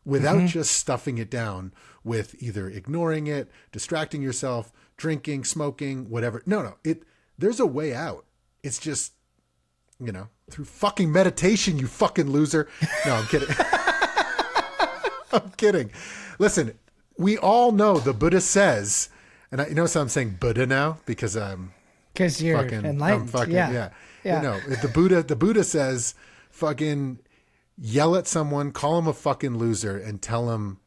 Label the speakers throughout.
Speaker 1: without just stuffing it down with either ignoring it, distracting yourself, drinking, smoking, whatever. No, there's a way out. It's just, through fucking meditation, you fucking loser. No, I'm kidding. I'm kidding. Listen, we all know the Buddha says, and you notice how I'm saying Buddha now because
Speaker 2: you're enlightened.
Speaker 1: Yeah. The Buddha says, fucking yell at someone, call him a fucking loser, and tell him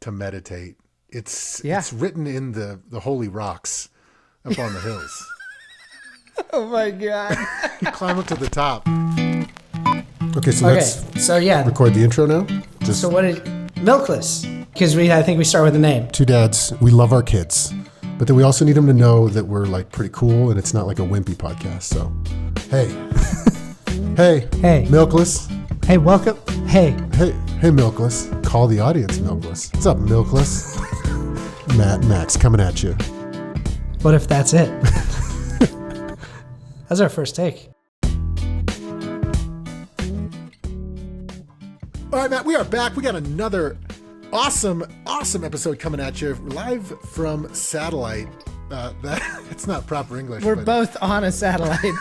Speaker 1: to meditate. It's written in the holy rocks up on the hills.
Speaker 2: Oh my God.
Speaker 1: You climb up to the top. Okay, let's record the intro now.
Speaker 2: So what did Milkless? Because I think we start with the name.
Speaker 1: Two dads, we love our kids, but then we also need them to know that we're like pretty cool and it's not like a wimpy podcast. So, hey, Milkless.
Speaker 2: Hey, welcome. Hey,
Speaker 1: Milkless. Call the audience, Milkless. What's up, Milkless? Max coming at you.
Speaker 2: What if that's it? That's our first take.
Speaker 1: All right, Matt, we are back. We got another awesome episode coming at you live from satellite. It's not proper English.
Speaker 2: We're both on a satellite.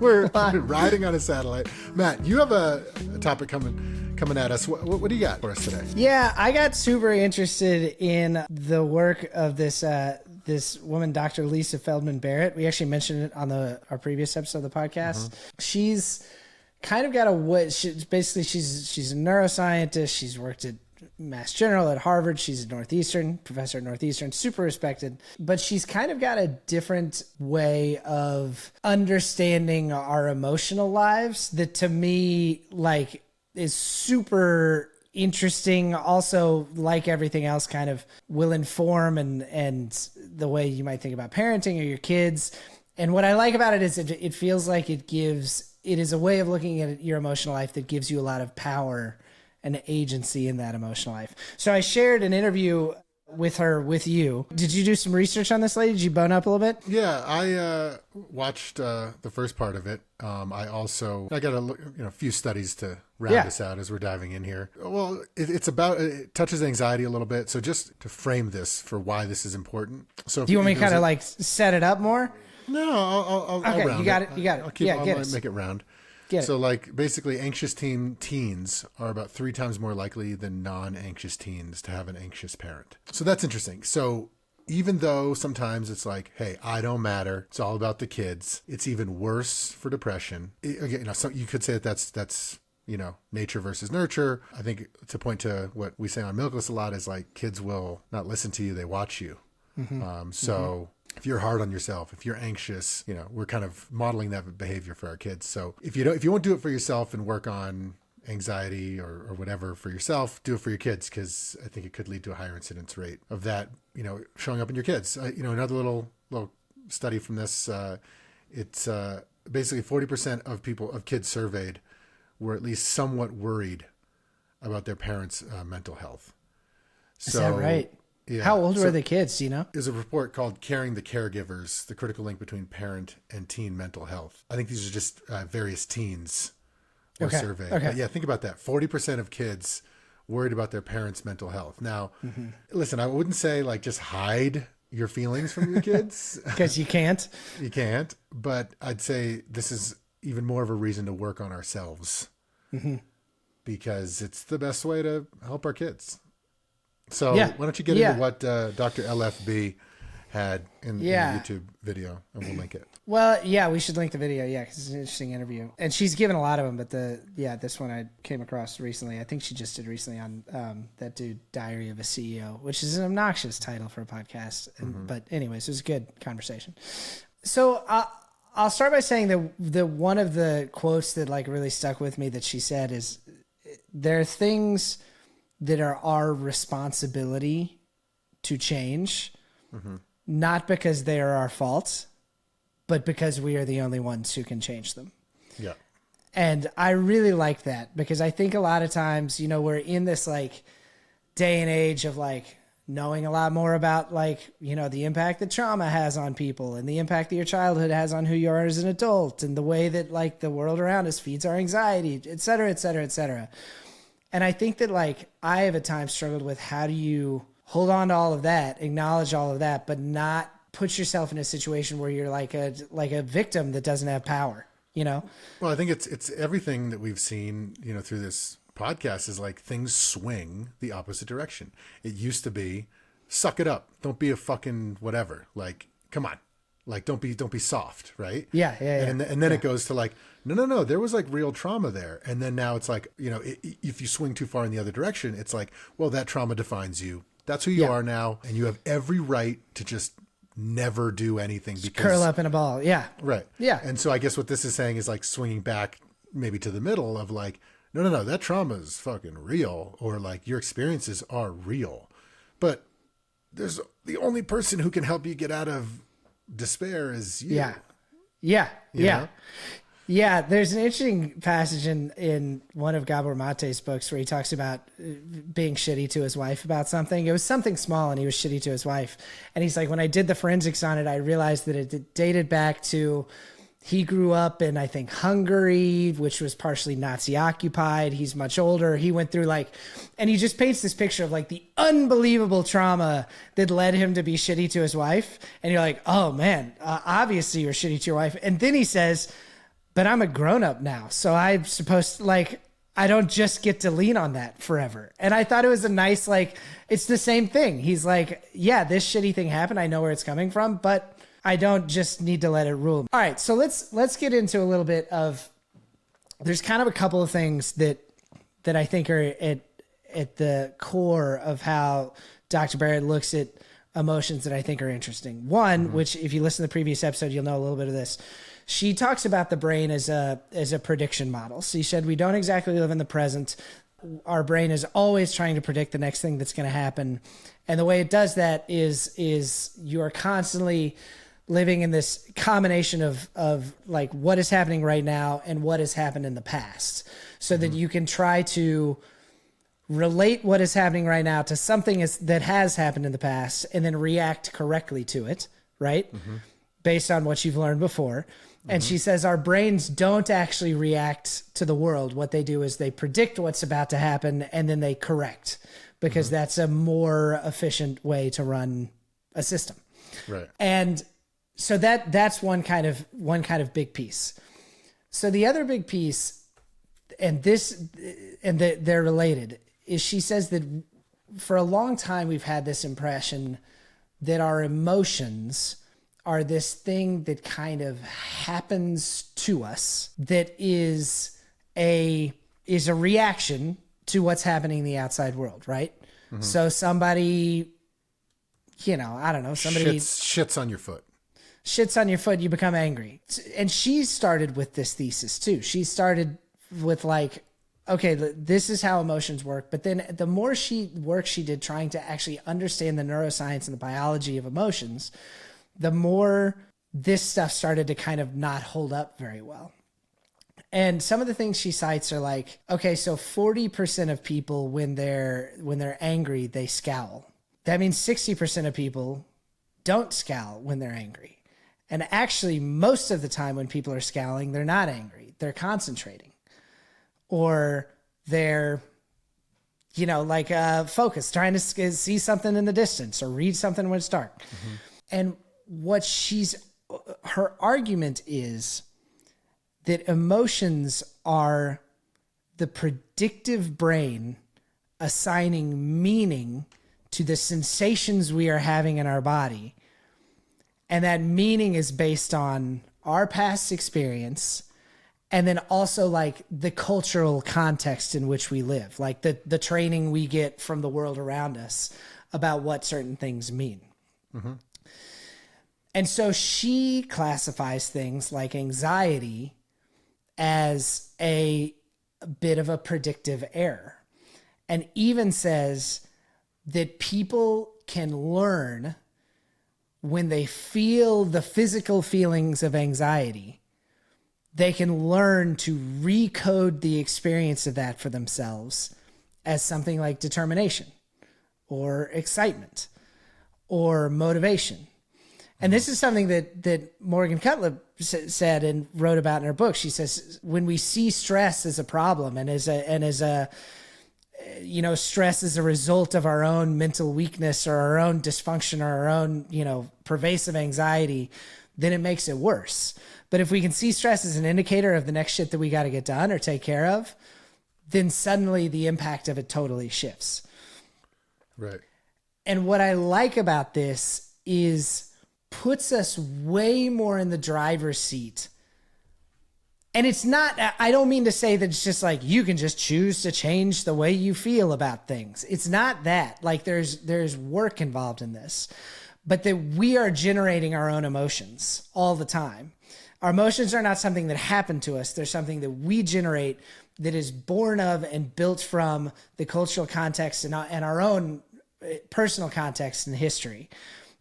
Speaker 1: We're riding on a satellite. Matt, you have a topic coming at us. What do you got for us today?
Speaker 2: Yeah, I got super interested in the work of this woman, Dr. Lisa Feldman Barrett. We actually mentioned it on our previous episode of the podcast. She's kind of got she's a neuroscientist. She's worked at Mass General, at Harvard. She's a professor at Northeastern, super respected. But she's kind of got a different way of understanding our emotional lives that to me, is super interesting. Also, like everything else, kind of will inform and the way you might think about parenting or your kids. And what I like about it is it feels like it is a way of looking at your emotional life that gives you a lot of power and agency in that emotional life. So I shared an interview with her with you. Did you do some research on this lady? Did you bone up a little bit?
Speaker 1: Yeah, I watched the first part of it. I got a few studies to round this out as we're diving in here. Well, it touches anxiety a little bit. So just to frame this for why this is important. So
Speaker 2: do you want me to kind of set it up more?
Speaker 1: No, I'll
Speaker 2: okay,
Speaker 1: round
Speaker 2: you got it. You got it.
Speaker 1: I'll make it round. So basically anxious teens are about 3 times more likely than non-anxious teens to have an anxious parent. So that's interesting. So even though sometimes it's like, hey, I don't matter, it's all about the kids, it's even worse for depression. So you could say that's nature versus nurture. I think to point to what we say on Milkless a lot is like kids will not listen to you, they watch you. If you're hard on yourself, if you're anxious, we're kind of modeling that behavior for our kids. So if you won't do it for yourself and work on anxiety or whatever for yourself, do it for your kids, because I think it could lead to a higher incidence rate of that, showing up in your kids. Another little study from this, it's basically 40% of kids surveyed were at least somewhat worried about their parents' mental health.
Speaker 2: Is that right?
Speaker 1: Yeah.
Speaker 2: How old were the kids? Do you know?
Speaker 1: There's a report called Caring the Caregivers, the critical link between parent and teen mental health. I think these are just various teens were surveyed. Okay. But yeah, think about that. 40% of kids worried about their parents' mental health. Now, listen, I wouldn't say just hide your feelings from your kids.
Speaker 2: Because you can't.
Speaker 1: You can't. But I'd say this is even more of a reason to work on ourselves. Because it's the best way to help our kids. So why don't you get into what Dr. LFB had in the YouTube video, and we'll link it.
Speaker 2: Well, yeah, we should link the video, because it's an interesting interview. And she's given a lot of them, but this one I came across recently. I think she just did recently on that dude, Diary of a CEO, which is an obnoxious title for a podcast. But anyways, it was a good conversation. So I'll start by saying that one of the quotes that really stuck with me that she said is, there are things that are our responsibility to change, not because they are our fault, but because we are the only ones who can change them.
Speaker 1: Yeah.
Speaker 2: And I really like that, because I think a lot of times, we're in this day and age of knowing a lot more about the impact that trauma has on people and the impact that your childhood has on who you are as an adult and the way that the world around us feeds our anxiety, et cetera, et cetera, et cetera. And I think that like I have at times struggled with how do you hold on to all of that, acknowledge all of that, but not put yourself in a situation where you're like a victim that doesn't have power, you know?
Speaker 1: Well, I think it's everything that we've seen, you know, through this podcast is like things swing the opposite direction. It used to be suck it up. Don't be a fucking whatever. Like, come on. Like, don't be soft, right?
Speaker 2: Yeah.
Speaker 1: And then it goes to like, no, there was like real trauma there. And then now it's like, you know, if you swing too far in the other direction, it's like, well, that trauma defines you. That's who you are now. And you have every right to just never do anything. Because
Speaker 2: curl up in a ball. Yeah.
Speaker 1: Right.
Speaker 2: Yeah.
Speaker 1: And so I guess what this is saying is like swinging back maybe to the middle of like, no, that trauma is fucking real, or like your experiences are real. But there's the only person who can help you get out of despair is you.
Speaker 2: Yeah.
Speaker 1: You know?
Speaker 2: Yeah, there's an interesting passage in one of Gabor Mate's books where he talks about being shitty to his wife about something. It was something small and he was shitty to his wife. And he's like, when I did the forensics on it, I realized that it dated back to, he grew up in, I think, Hungary, which was partially Nazi occupied. He's much older. He went through like, and he just paints this picture of like the unbelievable trauma that led him to be shitty to his wife. And you're like, oh man, obviously you're shitty to your wife. And then he says, but I'm a grown up now. So I'm supposed to like, I don't just get to lean on that forever. And I thought it was a nice, like, it's the same thing. He's like, yeah, this shitty thing happened. I know where it's coming from, but I don't just need to let it rule. All right. So let's get into a little bit of, there's kind of a couple of things that I think are at the core of how Dr. Barrett looks at emotions that I think are interesting. One, which if you listen to the previous episode, you'll know a little bit of this. She talks about the brain as a prediction model. She said, we don't exactly live in the present. Our brain is always trying to predict the next thing that's going to happen. And the way it does that is you're constantly living in this combination of like what is happening right now and what has happened in the past, so that you can try to relate what is happening right now to something that has happened in the past and then react correctly to it, right? Based on what you've learned before. And she says our brains don't actually react to the world. What they do is they predict what's about to happen and then they correct, because that's a more efficient way to run a system.
Speaker 1: Right.
Speaker 2: And so that's one kind of big piece. So the other big piece, and they're related, is she says that for a long time we've had this impression that our emotions are this thing that kind of happens to us that is a reaction to what's happening in the outside world, right? So somebody, you know, I don't know, somebody
Speaker 1: shits on your foot.
Speaker 2: Shits on your foot, you become angry. And she started with this thesis too. She started with like, okay, this is how emotions work. But then the more work she did trying to actually understand the neuroscience and the biology of emotions, the more this stuff started to kind of not hold up very well. And some of the things she cites are like, okay, so 40% of people when they're angry, they scowl. That means 60% of people don't scowl when they're angry. And actually, most of the time when people are scowling, they're not angry. They're concentrating. Or they're, you know, like focused, trying to see something in the distance or read something when it's dark. And what her argument is that emotions are the predictive brain assigning meaning to the sensations we are having in our body. And that meaning is based on our past experience and then also like the cultural context in which we live, like the training we get from the world around us about what certain things mean. And so she classifies things like anxiety as a bit of a predictive error, and even says that people can learn when they feel the physical feelings of anxiety, they can learn to recode the experience of that for themselves as something like determination or excitement or motivation. And this is something that Morgan Cutlip said and wrote about in her book. She says, when we see stress as a problem and as stress is a result of our own mental weakness or our own dysfunction or our own, pervasive anxiety, then it makes it worse. But if we can see stress as an indicator of the next shit that we got to get done or take care of, then suddenly the impact of it totally shifts.
Speaker 1: Right.
Speaker 2: And what I like about this is puts us way more in the driver's seat. And it's not, I don't mean to say that it's just like you can just choose to change the way you feel about things. It's not that. Like there's work involved in this, but that we are generating our own emotions all the time. Our emotions are not something that happen to us. They're something that we generate that is born of and built from the cultural context and our own personal context and history.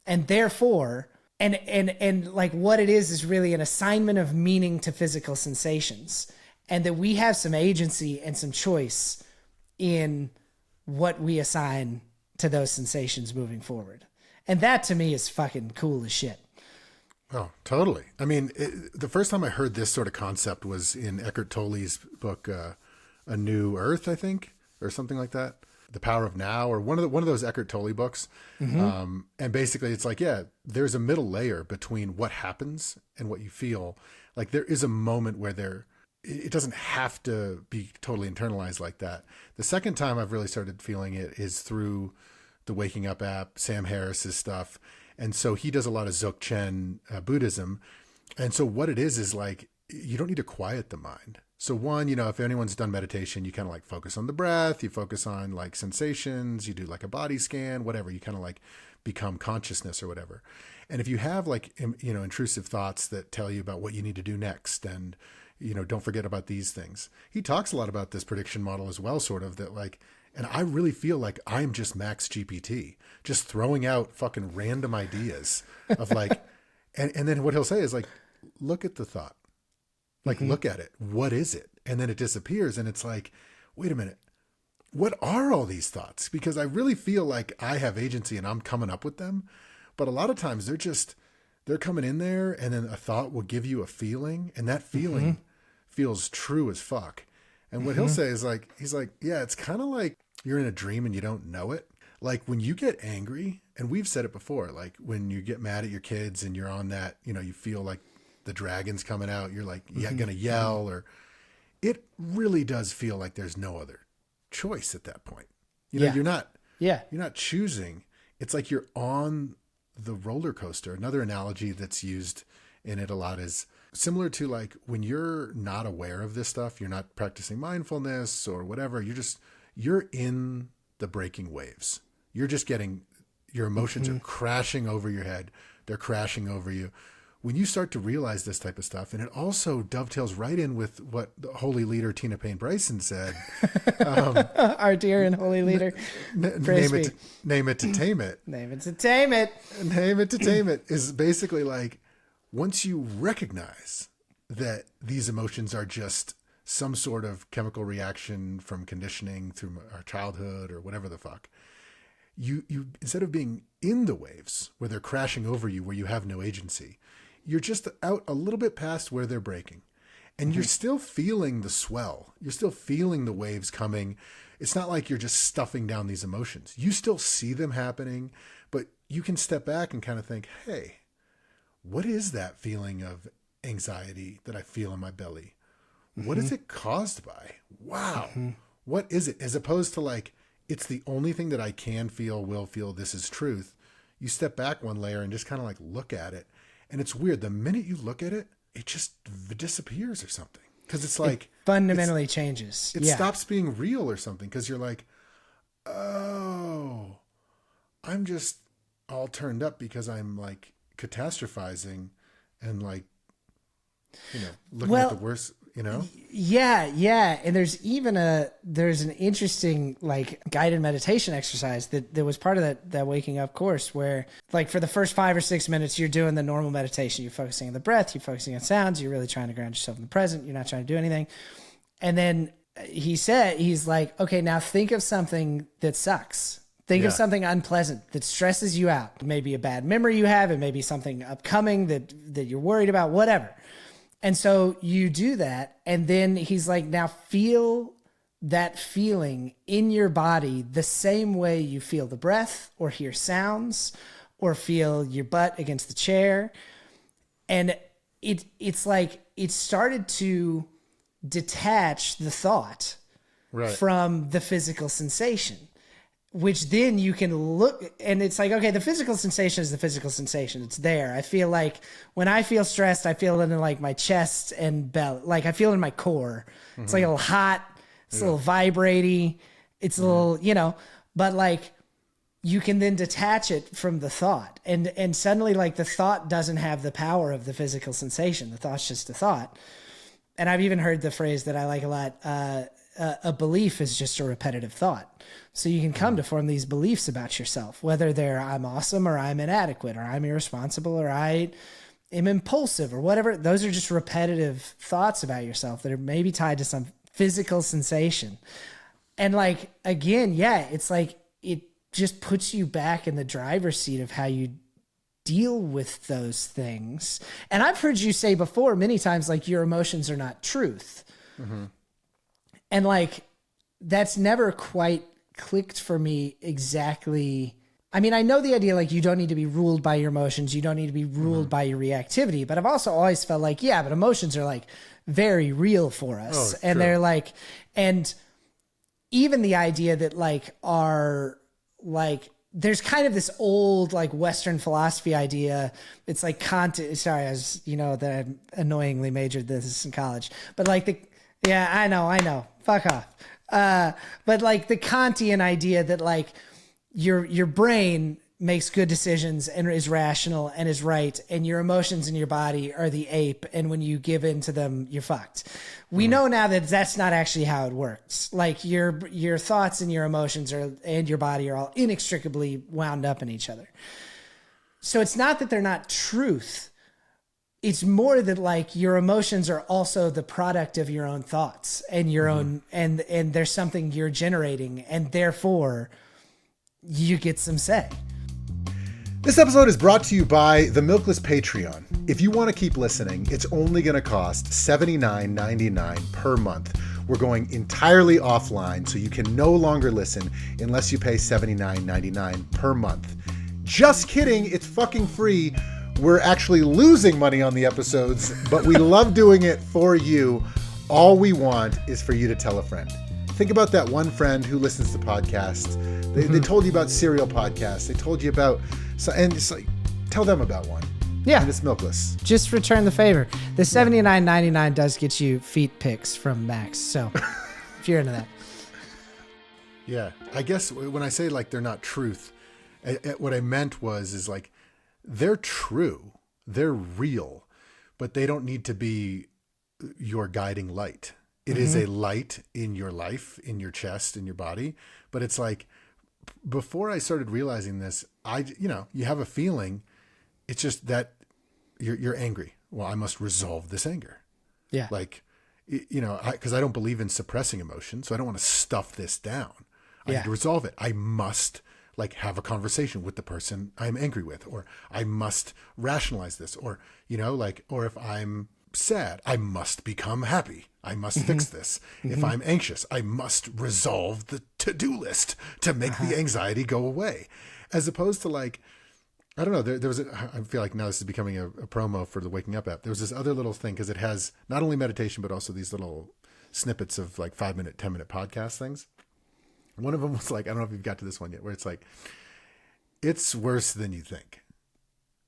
Speaker 2: And therefore, and like what it is really an assignment of meaning to physical sensations, and that we have some agency and some choice in what we assign to those sensations moving forward. And that to me is fucking cool as shit.
Speaker 1: Oh, totally. I mean, the first time I heard this sort of concept was in Eckhart Tolle's book, A New Earth, I think, or something like that. The Power of Now, or one of those Eckhart Tolle books. Mm-hmm. And basically it's like, yeah, there's a middle layer between what happens and what you feel. Like there is a moment where it doesn't have to be totally internalized like that. The second time I've really started feeling it is through the Waking Up app, Sam Harris's stuff. And so he does a lot of Dzogchen Buddhism. And so what it is like, you don't need to quiet the mind. So one, if anyone's done meditation, you kind of like focus on the breath, you focus on like sensations, you do like a body scan, whatever, you kind of like become consciousness or whatever. And if you have like, intrusive thoughts that tell you about what you need to do next, and, don't forget about these things. He talks a lot about this prediction model as well, sort of that like, and I really feel like I'm just Max GPT, just throwing out fucking random ideas of like, and then what he'll say is like, look at the thought. Like, look at it. What is it? And then it disappears. And it's like, wait a minute. What are all these thoughts? Because I really feel like I have agency and I'm coming up with them. But a lot of times they're coming in there, and then a thought will give you a feeling. And that feeling feels true as fuck. And what he'll say is like, he's like, yeah, it's kind of like you're in a dream and you don't know it. Like when you get angry, and we've said it before, like when you get mad at your kids and you're on that, you feel like the dragon's coming out, you're like, going to yell, or it really does feel like there's no other choice at that point. You're not choosing. It's like you're on the roller coaster. Another analogy that's used in it a lot is similar to like when you're not aware of this stuff, you're not practicing mindfulness or whatever. You're in the breaking waves. You're just your emotions are crashing over your head. They're crashing over you. When you start to realize this type of stuff, and it also dovetails right in with what the holy leader Tina Payne Bryson said.
Speaker 2: Our dear and holy leader.
Speaker 1: Name it to tame it.
Speaker 2: Name it to tame it.
Speaker 1: Name it to tame it is basically like, once you recognize that these emotions are just some sort of chemical reaction from conditioning through our childhood or whatever the fuck, you instead of being in the waves where they're crashing over you, where you have no agency, you're just out a little bit past where they're breaking, and you're still feeling the swell. You're still feeling the waves coming. It's not like you're just stuffing down these emotions. You still see them happening, but you can step back and kind of think, hey, what is that feeling of anxiety that I feel in my belly? What is it caused by? Wow. What is it? As opposed to like, it's the only thing that I can feel, will feel, this is truth. You step back one layer and just kind of like look at it. And it's weird. The minute you look at it, it just disappears or something. Because it's like...
Speaker 2: It fundamentally changes.
Speaker 1: It stops being real or something. Because you're like, oh, I'm just all turned up because I'm like catastrophizing and like, looking at the worst...
Speaker 2: Yeah. And there's an interesting like guided meditation exercise that was part of that waking up course, where like for the first 5 or 6 minutes, you're doing the normal meditation. You're focusing on the breath, you're focusing on sounds. You're really trying to ground yourself in the present. You're not trying to do anything. And then he's like, okay, now think of something that sucks. Think of something unpleasant that stresses you out. It may be a bad memory you have. It may be something upcoming that you're worried about, whatever. And so you do that, and then he's like, now feel that feeling in your body the same way you feel the breath or hear sounds or feel your butt against the chair. And it's like it started to detach the thought from the physical sensation, which then you can look and it's like, okay, the physical sensation is the physical sensation. It's there. I feel like when I feel stressed, I feel it in like my chest and belly. Like I feel it in my core. It's like a little hot. It's a little vibrating. It's a little, but like you can then detach it from the thought and suddenly like the thought doesn't have the power of the physical sensation. The thought's just a thought. And I've even heard the phrase that I like a lot. A belief is just a repetitive thought. So you can come to form these beliefs about yourself, whether they're I'm awesome or I'm inadequate or I'm irresponsible or I am impulsive or whatever. Those are just repetitive thoughts about yourself that are maybe tied to some physical sensation. And like, again, it's like it just puts you back in the driver's seat of how you deal with those things. And I've heard you say before many times, like your emotions are not truth. And like, that's never quite clicked for me exactly. I mean, I know the idea, like you don't need to be ruled by your emotions. You don't need to be ruled by your reactivity, but I've also always felt like, yeah, but emotions are like very real for us. And they're like, and even the idea that like are like, there's kind of this old like Western philosophy idea. It's like Kant. Sorry, I was, that I annoyingly majored this in college, but like I know. Fuck off. But like the Kantian idea that like your brain makes good decisions and is rational and is right, and your emotions in your body are the ape, and when you give in to them, you're fucked. We know now that that's not actually how it works. Like your thoughts and your emotions and your body are all inextricably wound up in each other. So it's not that they're not truth. It's more that like your emotions are also the product of your own thoughts and your own, and there's something you're generating, and therefore you get some say.
Speaker 3: This episode is brought to you by the Milkless Patreon. If you want to keep listening, it's only going to cost $79.99 per month. We're going entirely offline, so you can no longer listen unless you pay $79.99 per month. Just kidding, it's fucking free. We're actually losing money on the episodes, but we love doing it for you. All we want is for you to tell a friend. Think about that one friend who listens to podcasts. They told you about serial podcasts. They told you about, and it's like, tell them about one.
Speaker 2: Yeah.
Speaker 3: And it's Milkless.
Speaker 2: Just return the favor. The $79.99 does get you feet pics from Max. So if you're into that.
Speaker 1: Yeah. I guess when I say like they're not truth, what I meant is like, they're true, they're real, but they don't need to be your guiding light. It is a light in your life, in your chest, in your body. But it's like, before I started realizing this, you have a feeling. It's just that you're angry. Well, I must resolve this anger.
Speaker 2: Yeah.
Speaker 1: Like, because I don't believe in suppressing emotion, so I don't want to stuff this down. I need to resolve it. I must like have a conversation with the person I'm angry with, or I must rationalize this, or, or if I'm sad, I must become happy. I must fix this. If I'm anxious, I must resolve the to-do list to make the anxiety go away. As opposed to like, I don't know, there was I feel like now this is becoming a promo for the Waking Up app. There was this other little thing, because it has not only meditation, but also these little snippets of like 5-minute, 10-minute podcast things. One of them was like, I don't know if you've got to this one yet, where it's like, it's worse than you think.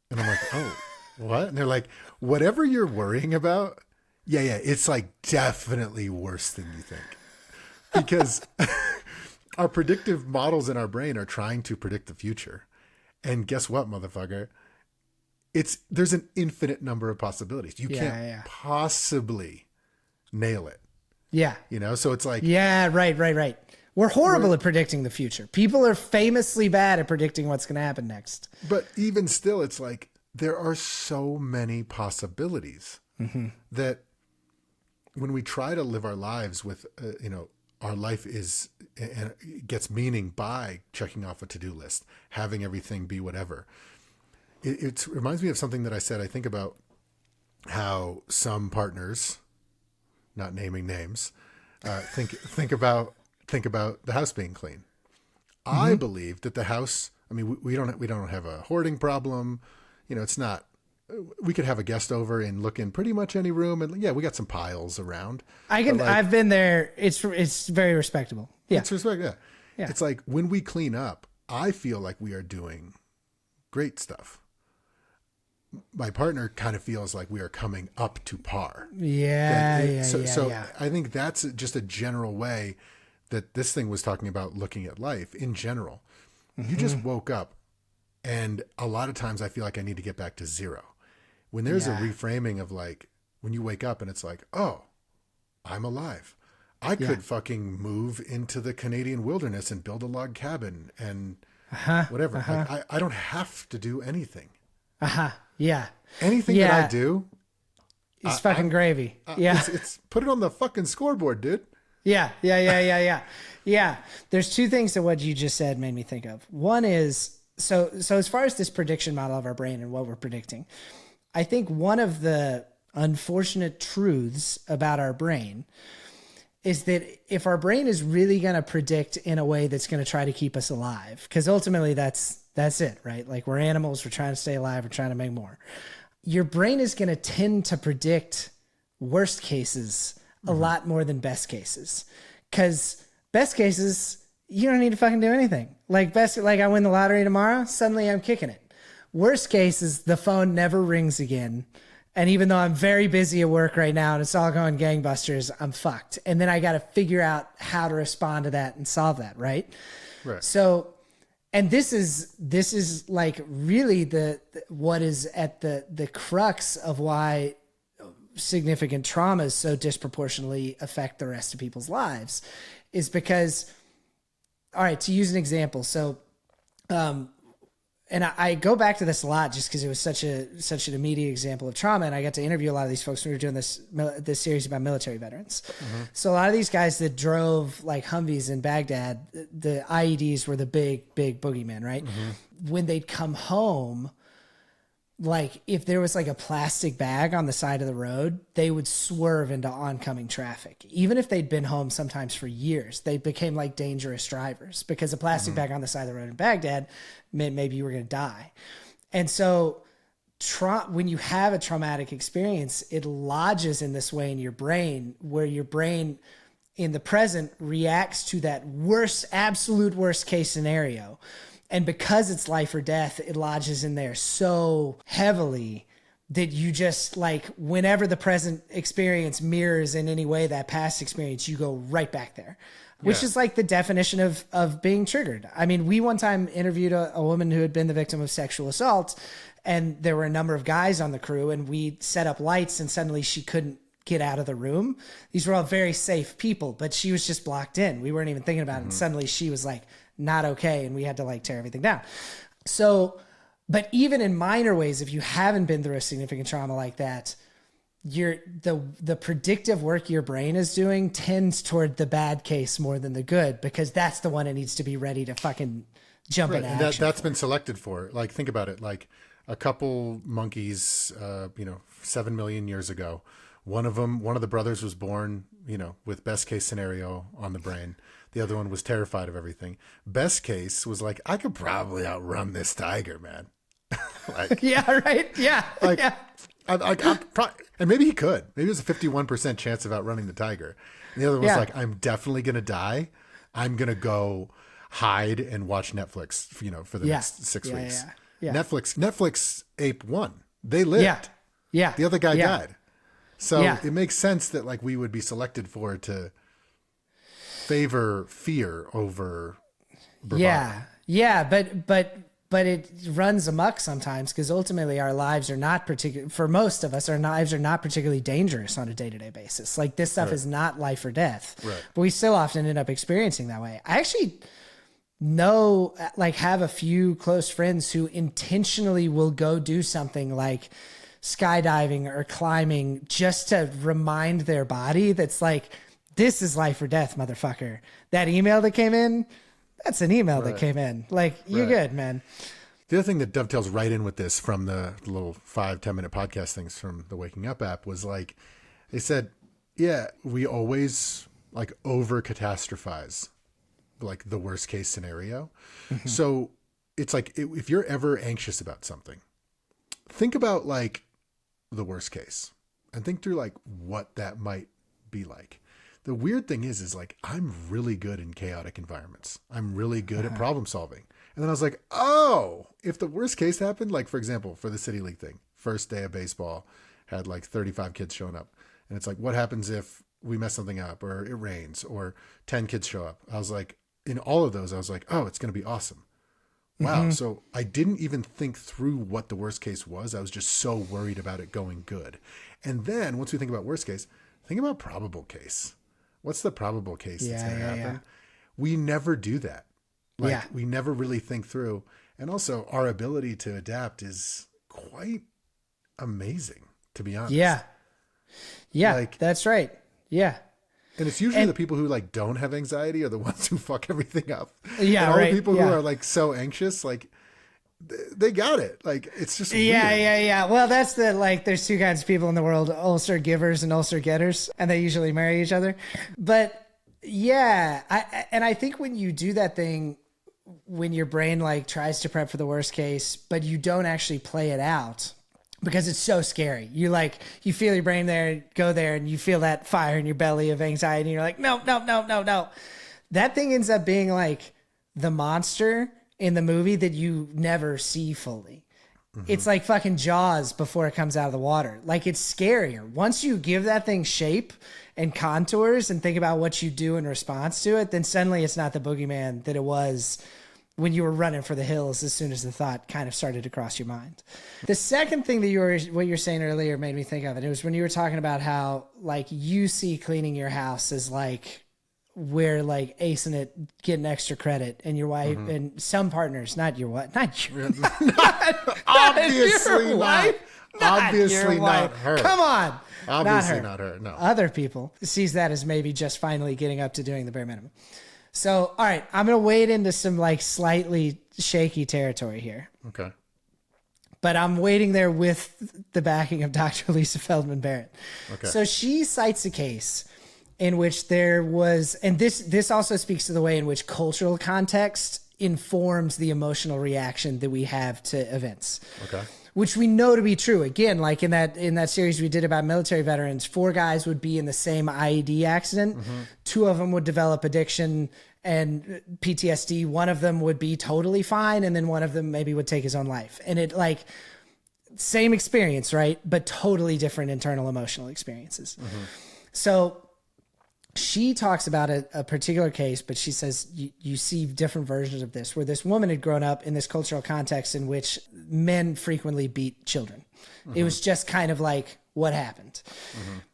Speaker 1: And I'm like, oh, what? And they're like, whatever you're worrying about, it's like definitely worse than you think. Because our predictive models in our brain are trying to predict the future. And guess what, motherfucker? There's an infinite number of possibilities. You can't possibly nail it.
Speaker 2: Yeah.
Speaker 1: So it's like,
Speaker 2: yeah, right. We're horrible at predicting the future. People are famously bad at predicting what's going to happen next.
Speaker 1: But even still, it's like there are so many possibilities that when we try to live our lives with, our life gets meaning by checking off a to-do list, having everything be whatever. It reminds me of something that I said. I think about how some partners, not naming names, think about the house being clean. I believe that the house, I mean, we don't have a hoarding problem. It's not, we could have a guest over and look in pretty much any room. And yeah, we got some piles around.
Speaker 2: I've been there. It's very respectable. Yeah.
Speaker 1: Yeah. It's like when we clean up, I feel like we are doing great stuff. My partner kind of feels like we are coming up to par. So I think that's just a general way that this thing was talking about looking at life in general. You just woke up, and a lot of times I feel like I need to get back to zero. When there's a reframing of like, when you wake up and it's like, oh, I'm alive. I could fucking move into the Canadian wilderness and build a log cabin and whatever. Like, I don't have to do anything.
Speaker 2: Yeah.
Speaker 1: Anything that I do,
Speaker 2: it's fucking gravy.
Speaker 1: It's put it on the fucking scoreboard, dude.
Speaker 2: Yeah. There's two things that what you just said made me think of. One is, so as far as this prediction model of our brain and what we're predicting, I think one of the unfortunate truths about our brain is that if our brain is really going to predict in a way that's going to try to keep us alive, because ultimately that's it, right? Like we're animals, we're trying to stay alive, we're trying to make more. Your brain is going to tend to predict worst cases a lot more than best cases. Because best cases, you don't need to fucking do anything. Like I win the lottery tomorrow, suddenly I'm kicking it. Worst case is the phone never rings again. And even though I'm very busy at work right now and it's all going gangbusters, I'm fucked. And then I got to figure out how to respond to that and solve that, right?
Speaker 1: Right.
Speaker 2: So, and this is like really what is at the crux of why significant traumas so disproportionately affect the rest of people's lives, is because, all right, to use an example. So, and I go back to this a lot just because it was such an immediate example of trauma. And I got to interview a lot of these folks when we were doing this series about military veterans. So a lot of these guys that drove like Humvees in Baghdad, the IEDs were the big boogeyman, right? When they'd come home, like if there was like a plastic bag on the side of the road, they would swerve into oncoming traffic. Even if they'd been home sometimes for years, they became like dangerous drivers because a plastic bag on the side of the road in Baghdad meant maybe you were going to die. And so when you have a traumatic experience, it lodges in this way in your brain, where your brain in the present reacts to that absolute worst case scenario. And because it's life or death, it lodges in there so heavily that you just like, whenever the present experience mirrors in any way that past experience, you go right back there, which is like the definition of being triggered. I mean, we one time interviewed a woman who had been the victim of sexual assault, and there were a number of guys on the crew, and we set up lights, and suddenly she couldn't get out of the room. These were all very safe people, but she was just blocked in. We weren't even thinking about it. And suddenly she was like, not okay. And we had to like tear everything down. So, but even in minor ways, if you haven't been through a significant trauma like that, the predictive work your brain is doing tends toward the bad case more than the good, because that's the one that needs to be ready to fucking jump in action.
Speaker 1: And that's been selected for. Like, think about it. Like a couple monkeys, 7 million years ago, one of the brothers was born, with best case scenario on the brain. The other one was terrified of everything. Best case was like, I could probably outrun this tiger, man. Like,
Speaker 2: yeah, right. Yeah.
Speaker 1: Like,
Speaker 2: yeah.
Speaker 1: And maybe he could. Maybe there's a 51% chance of outrunning the tiger. And the other one was like, I'm definitely going to die. I'm going to go hide and watch Netflix, for the next 6 weeks.
Speaker 2: Yeah.
Speaker 1: Netflix ape won. They lived.
Speaker 2: Yeah.
Speaker 1: The other guy died. So it makes sense that like we would be selected for to favor fear over bravado.
Speaker 2: But it runs amok sometimes, because ultimately our lives are not for most of us, our lives are not particularly dangerous on a day-to-day basis. Like this stuff is not life or death, but we still often end up experiencing that way. I actually have a few close friends who intentionally will go do something like skydiving or climbing just to remind their body that's like, this is life or death, motherfucker. That email that came in, that's an email that came in. Like, you're good, man.
Speaker 1: The other thing that dovetails right in with this from the little 5-10 minute podcast things from the Waking Up app was like, they said, we always like over catastrophize like the worst case scenario. So it's like, if you're ever anxious about something, think about like the worst case and think through like what that might be like. The weird thing is like, I'm really good in chaotic environments. I'm really good at problem solving. And then I was like, oh, if the worst case happened, like for example, for the City League thing, first day of baseball, had like 35 kids showing up. And it's like, what happens if we mess something up or it rains or 10 kids show up? I was like, in all of those, I was like, oh, it's going to be awesome. Wow. So I didn't even think through what the worst case was. I was just so worried about it going good. And then once we think about worst case, think about probable case. What's the probable case that's going to happen? Yeah. We never do that. Like we never really think through. And also our ability to adapt is quite amazing, to be honest.
Speaker 2: Yeah. Yeah, like, that's right. Yeah.
Speaker 1: And it's usually the people who like don't have anxiety are the ones who fuck everything up.
Speaker 2: Yeah.
Speaker 1: And all the people who are like so anxious, like they got it. Like it's just weird.
Speaker 2: Yeah. Well, that's the like. There's two kinds of people in the world: ulcer givers and ulcer getters, and they usually marry each other. But yeah, I think when you do that thing, when your brain like tries to prep for the worst case, but you don't actually play it out because it's so scary. You like you feel your brain there, go there, and you feel that fire in your belly of anxiety. And you're like, no. That thing ends up being like the monster in the movie that you never see fully. It's like fucking Jaws before it comes out of the water. Like it's scarier. Once you give that thing shape and contours and think about what you do in response to it, then suddenly it's not the boogeyman that it was when you were running for the hills as soon as the thought kind of started to cross your mind. The second thing that what you were saying earlier made me think of it. It was when you were talking about how like you see cleaning your house as like we're like acing it, getting extra credit, and your wife and some partners, not your wife,
Speaker 1: obviously not
Speaker 2: obviously
Speaker 1: not her.
Speaker 2: Come on,
Speaker 1: obviously not her. No,
Speaker 2: other people sees that as maybe just finally getting up to doing the bare minimum. So, all right, I'm gonna wade into some like slightly shaky territory here.
Speaker 1: Okay,
Speaker 2: but I'm waiting there with the backing of Dr. Lisa Feldman Barrett. Okay, so she cites a case in which there was, and this also speaks to the way in which cultural context informs the emotional reaction that we have to events.
Speaker 1: Okay.
Speaker 2: Which we know to be true. Again, like in that series we did about military veterans, 4 guys would be in the same IED accident. 2 of them would develop addiction and PTSD. 1 of them would be totally fine. And then 1 of them maybe would take his own life. And it like, same experience, right? But totally different internal emotional experiences. So she talks about a particular case, but she says you see different versions of this, where this woman had grown up in this cultural context in which men frequently beat children. It was just kind of like what happened.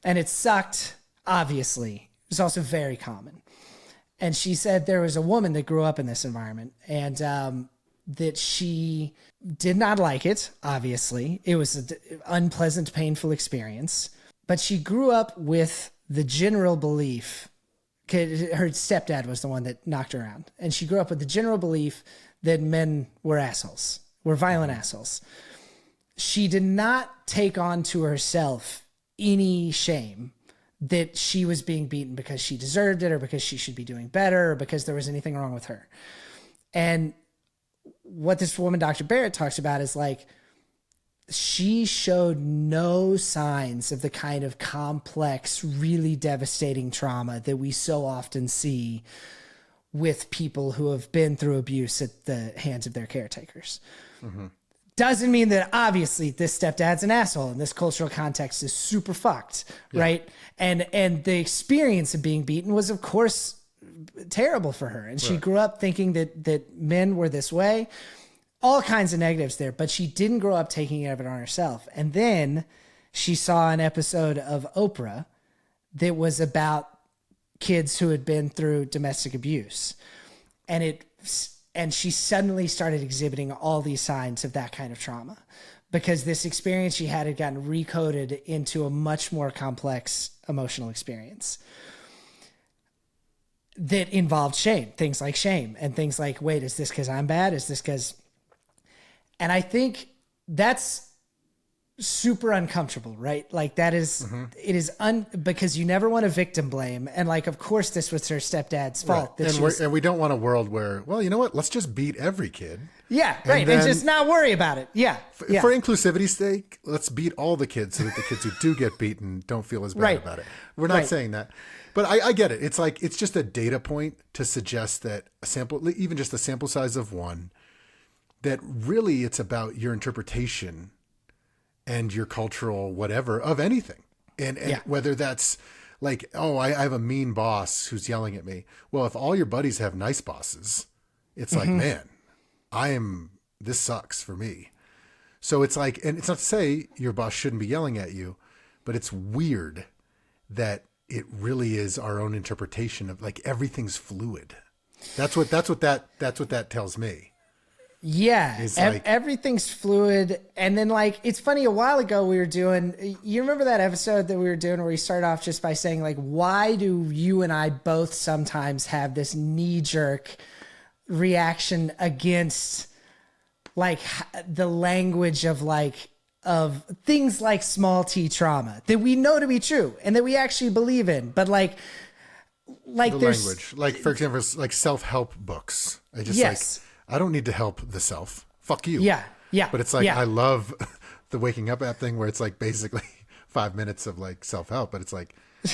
Speaker 2: And it sucked, obviously. It was also very common. And she said there was a woman that grew up in this environment and that she did not like it, obviously. It was an unpleasant, painful experience. But she grew up with the general belief, her stepdad was the one that knocked her around, and she grew up with the general belief that men were assholes, were violent assholes. She did not take on to herself any shame that she was being beaten because she deserved it or because she should be doing better or because there was anything wrong with her. And what this woman, Dr. Barrett, talks about is like, she showed no signs of the kind of complex, really devastating trauma that we so often see with people who have been through abuse at the hands of their caretakers. Doesn't mean that obviously this stepdad's an asshole and this cultural context is super fucked, right? And the experience of being beaten was, of course, terrible for her. And she grew up thinking that men were this way. All kinds of negatives there, but she didn't grow up taking it on herself. And then she saw an episode of Oprah that was about kids who had been through domestic abuse. And she suddenly started exhibiting all these signs of that kind of trauma because this experience she had gotten recoded into a much more complex emotional experience that involved shame, things like shame and things like, wait, is this because I'm bad? Is this because... And I think that's super uncomfortable, right? Like that is, it is because you never want to victim blame. And like, of course this was her stepdad's fault.
Speaker 1: Right. And we don't want a world where, well, you know what? Let's just beat every kid.
Speaker 2: Yeah. Right. And just not worry about it. Yeah.
Speaker 1: For inclusivity's sake, let's beat all the kids so that the kids who do get beaten don't feel as bad about it. We're not saying that. But I get it. It's like, it's just a data point to suggest that a sample, even just a sample size of one, that really it's about your interpretation and your cultural whatever of anything. And whether that's like, oh, I have a mean boss who's yelling at me. Well, if all your buddies have nice bosses, it's like, man, this sucks for me. So it's like, and it's not to say your boss shouldn't be yelling at you, but it's weird that it really is our own interpretation of like everything's fluid. That's what that tells me.
Speaker 2: Yeah, everything's fluid. And then like, it's funny, a while ago we were doing, you remember that episode that we were doing where we started off just by saying like, why do you and I both sometimes have this knee-jerk reaction against like the language of things like small t trauma that we know to be true and that we actually believe in, but like
Speaker 1: the language, like for example, like self-help books. I don't need to help the self. Fuck you.
Speaker 2: Yeah. Yeah.
Speaker 1: But it's like, I love the waking up app thing where it's like basically 5 minutes of like self-help, but it's like, I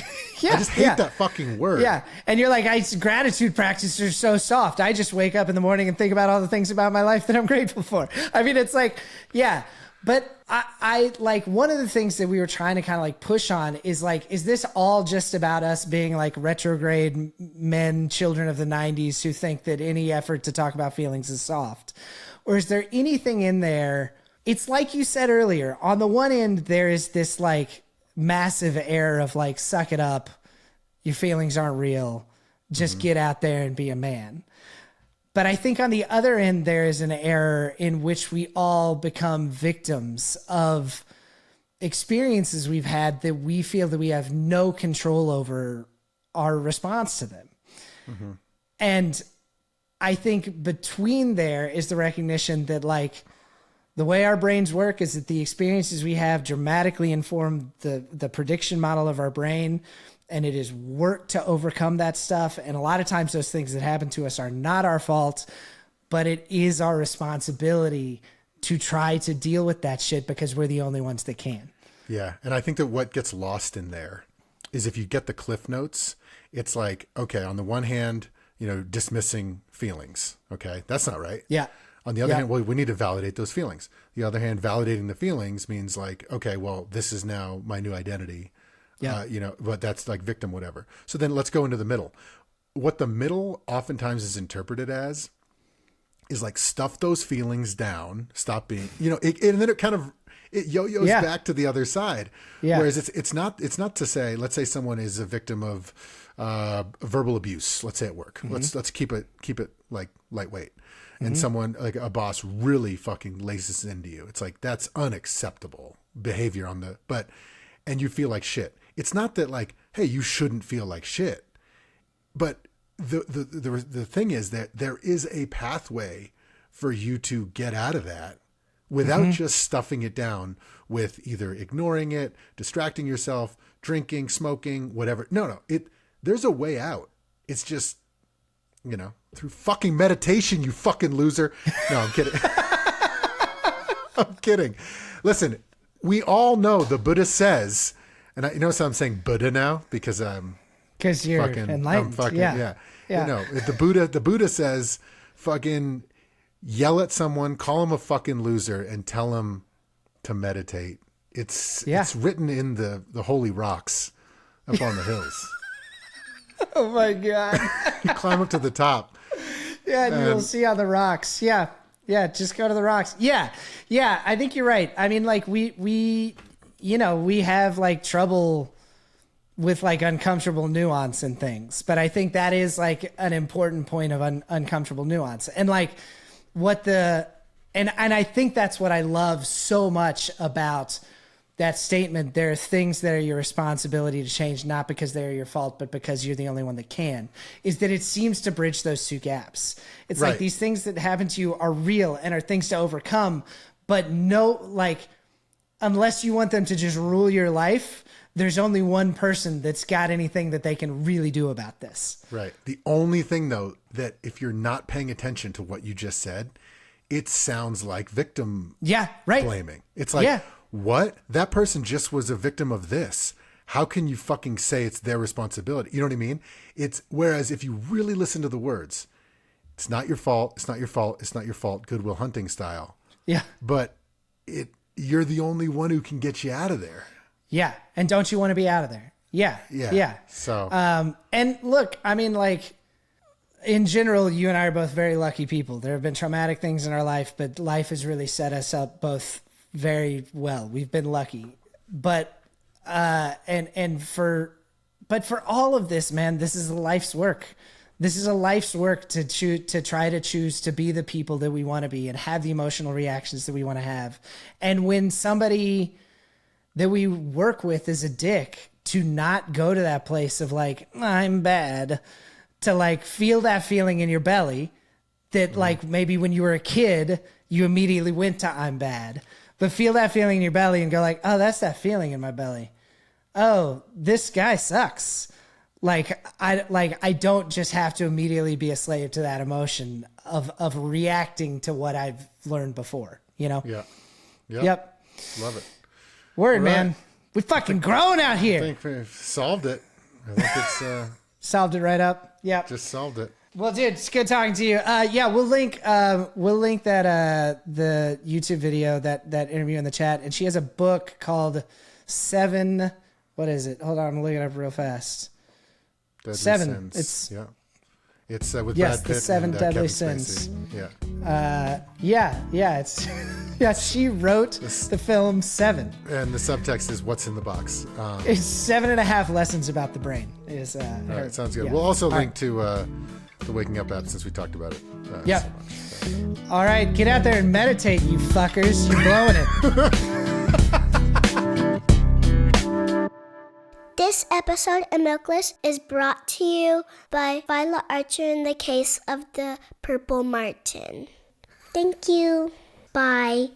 Speaker 1: just hate that fucking word.
Speaker 2: Yeah. And you're like, gratitude practices are so soft. I just wake up in the morning and think about all the things about my life that I'm grateful for. I mean, it's like, yeah. But I like one of the things that we were trying to kind of like push on is like, is this all just about us being like retrograde men, children of the 90s who think that any effort to talk about feelings is soft? Or is there anything in there? It's like you said earlier, on the one end, there is this like massive air of like, suck it up. Your feelings aren't real. Just get out there and be a man. But I think on the other end, there is an error in which we all become victims of experiences we've had that we feel that we have no control over our response to them. Mm-hmm. And I think between there is the recognition that like the way our brains work is that the experiences we have dramatically inform the prediction model of our brain. And it is work to overcome that stuff. And a lot of times those things that happen to us are not our fault, but it is our responsibility to try to deal with that shit because we're the only ones that can.
Speaker 1: Yeah. And I think that what gets lost in there is if you get the cliff notes, it's like, okay, on the one hand, dismissing feelings. Okay. That's not right.
Speaker 2: Yeah.
Speaker 1: On the other hand, well, we need to validate those feelings. The other hand, validating the feelings means like, okay, well, this is now my new identity. Yeah. But that's like victim, whatever. So then let's go into the middle. What the middle oftentimes is interpreted as is like stuff those feelings down, stop being, and then it yo-yos back to the other side. Yeah. Whereas it's not to say, let's say someone is a victim of verbal abuse, let's say at work. Mm-hmm. Let's keep it like lightweight. Mm-hmm. And someone like a boss really fucking laces into you. It's like, that's unacceptable behavior and you feel like shit. It's not that like, hey, you shouldn't feel like shit, but the thing is that there is a pathway for you to get out of that without just stuffing it down with either ignoring it, distracting yourself, drinking, smoking, whatever. No, there's a way out. It's just, through fucking meditation, you fucking loser. No, I'm kidding. I'm kidding. Listen, we all know the Buddha says, and I notice I'm saying Buddha now because
Speaker 2: you're fucking enlightened. Yeah.
Speaker 1: The Buddha says, fucking yell at someone, call him a fucking loser, and tell him to meditate. It's written in the holy rocks up on the hills.
Speaker 2: Oh my God!
Speaker 1: You climb up to the top.
Speaker 2: Yeah, and you'll see on the rocks. Yeah, just go to the rocks. Yeah. I think you're right. I mean, like we have like trouble with like uncomfortable nuance and things, but I think that is like an important point of uncomfortable nuance. And like and I think that's what I love so much about that statement. There are things that are your responsibility to change, not because they're your fault, but because you're the only one that can, is that it seems to bridge those two gaps. It's right. Like these things that happen to you are real and are things to overcome, but unless you want them to just rule your life, there's only one person that's got anything that they can really do about this.
Speaker 1: Right. The only thing, though, that if you're not paying attention to what you just said, it sounds like victim blaming. It's like, what? That person just was a victim of this. How can you fucking say it's their responsibility? You know what I mean? Whereas if you really listen to the words, it's not your fault. It's not your fault. It's not your fault. Good Will Hunting style.
Speaker 2: Yeah.
Speaker 1: But you're the only one who can get you out of there.
Speaker 2: Yeah. And don't you want to be out of there? Yeah.
Speaker 1: Yeah.
Speaker 2: Yeah.
Speaker 1: So,
Speaker 2: and look, I mean, like, in general, you and I are both very lucky people. There have been traumatic things in our life, but life has really set us up both very well. We've been lucky. But, for all of this, man, this is a life's work. This is a life's work to try to choose to be the people that we want to be and have the emotional reactions that we want to have. And when somebody that we work with is a dick, to not go to that place of like, I'm bad, to like feel that feeling in your belly that like maybe when you were a kid, you immediately went to I'm bad, but feel that feeling in your belly and go like, oh, that's that feeling in my belly. Oh, this guy sucks. I don't just have to immediately be a slave to that emotion of reacting to what I've learned before, you know?
Speaker 1: Yeah.
Speaker 2: Yep.
Speaker 1: Love it.
Speaker 2: Word, man. We fucking grown out here.
Speaker 1: I think we've solved it. I think it's
Speaker 2: solved it right up. Yeah.
Speaker 1: just solved it.
Speaker 2: Well, dude, it's good talking to you. Yeah, we'll link that the YouTube video, that interview in the chat. And she has a book called 7. What is it? Hold on, I'm looking it up real fast.
Speaker 1: Deadly
Speaker 2: 7.
Speaker 1: Sins. It's with
Speaker 2: Yes,
Speaker 1: Brad
Speaker 2: the
Speaker 1: Pitt
Speaker 2: 7
Speaker 1: and,
Speaker 2: Deadly
Speaker 1: Kevin
Speaker 2: Sins.
Speaker 1: Spacey.
Speaker 2: Yeah, it's she wrote the film 7.
Speaker 1: And the subtext is what's in the box.
Speaker 2: It's 7.5 lessons about the brain. All
Speaker 1: right, sounds good. We'll also link to the Waking Up app since we talked about it.
Speaker 2: Yep.
Speaker 1: So much.
Speaker 2: All right, get out there and meditate, you fuckers. You're blowing it.
Speaker 4: This episode of Milkless is brought to you by Violet Archer in the case of the Purple Martin. Thank you. Bye.